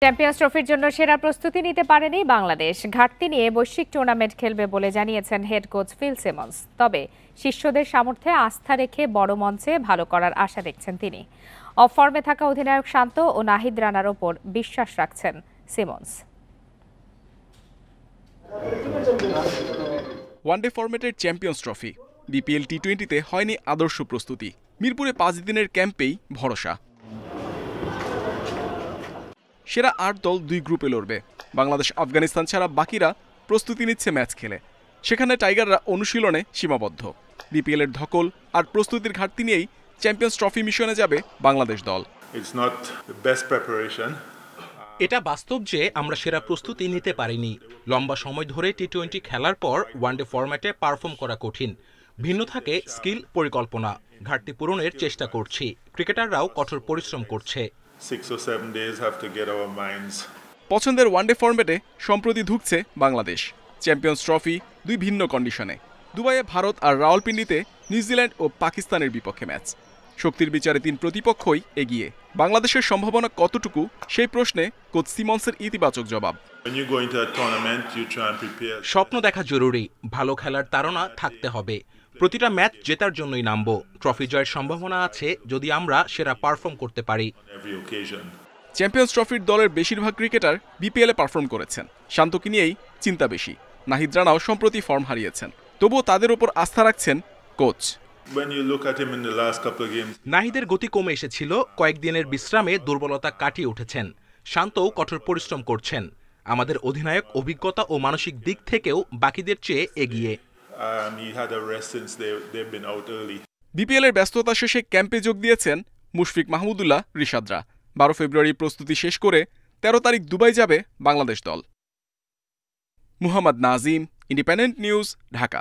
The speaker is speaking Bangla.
চ্যাম্পিয়ন্স ট্রফির জন্য সেরা প্রস্তুতি নিতে পারেনি বাংলাদেশ। ঘাটতি নিয়ে বৈশ্বিক টুর্নামেন্ট খেলবে বলে জানিয়েছেন হেড কোচ ফিল সিমন্স। তবে শিষ্যদের সামর্থ্যে আস্থা রেখে বড় মঞ্চে ভালো করার আশা দেখছেন তিনি। অফ ফর্মে থাকা অধিনায়ক শান্ত ও নাহিদ রানার ওপর বিশ্বাস রাখছেন সিমন্স। ওয়ানডে ফরম্যাটের চ্যাম্পিয়ন্স ট্রফি বিপিএল টি-20তে হয়নি আদর্শ প্রস্তুতি। মিরপুরে 5 দিনের ক্যাম্পেই ভরসা। সেরা 8 দল 2 গ্রুপে লড়বে। বাংলাদেশ আফগানিস্তান ছাড়া বাকিরা প্রস্তুতি নিচ্ছে ম্যাচ খেলে। সেখানে টাইগাররা অনুশীলনে সীমাবদ্ধ। বিপিএলের ধকল আর প্রস্তুতির ঘাটতি নিয়েই চ্যাম্পিয়ন্স ট্রফি মিশনে যাবে বাংলাদেশ দল। এটা বাস্তব যে আমরা সেরা প্রস্তুতি নিতে পারিনি। লম্বা সময় ধরে টি-20 খেলার পর ওয়ানডে ফরম্যাটে পারফর্ম করা কঠিন। ভিন্ন থাকে স্কিল, পরিকল্পনা। ঘাটতি পূরণের চেষ্টা করছি। ক্রিকেটাররাও কঠোর পরিশ্রম করছে। 6 or 7 days have to get our minds. পছন্দের ওয়ানডে ফরম্যাটে সম্প্রতি ঢুকছে বাংলাদেশ। চ্যাম্পিয়ন্স ট্রফি 2 ভিন্ন কন্ডিশনে। দুবাইয়ে ভারত আর রাওয়ালপিন্ডিতে নিউজিল্যান্ড ও পাকিস্তানের বিপক্ষে ম্যাচ। শক্তির বিচারে 3 প্রতিপক্ষই এগিয়ে। বাংলাদেশের সম্ভাবনা কতটুকু সেই প্রশ্নে কোচ সিমন্সের ইতিবাচক জবাব। স্বপ্ন দেখা জরুরি, ভালো খেলার তাড়না থাকতে হবে। প্রতিটা ম্যাচ জেতার জন্যই নামবো। ট্রফি জয়ের সম্ভাবনা আছে যদি আমরা সেরা পারফর্ম করতে পারি। চ্যাম্পিয়ন্স ট্রফির দলের বেশিরভাগ ক্রিকেটার বিপিএলে পারফর্ম করেছেন। শান্তকে নিয়েই চিন্তা বেশি। নাহিদ রানাও সম্প্রতি ফর্ম হারিয়েছেন। তবুও তাদের উপর আস্থা রাখছেন কোচ। নাহিদের গতি কমে এসেছিল। কয়েকদিনের বিশ্রামে দুর্বলতা কাটিয়ে উঠেছেন। শান্তও কঠোর পরিশ্রম করছেন। আমাদের অধিনায়ক অভিজ্ঞতা ও মানসিক দিক থেকেও বাকিদের চেয়ে এগিয়ে। বিপিএলের ব্যস্ততা শেষে ক্যাম্পে যোগ দিয়েছেন মুশফিক মাহমুদুল্লাহ রিশাদরা। 12 ফেব্রুয়ারি প্রস্তুতি শেষ করে 13 তারিখ দুবাই যাবে বাংলাদেশ দল। Muhammad Nazim, independent news, Dhaka.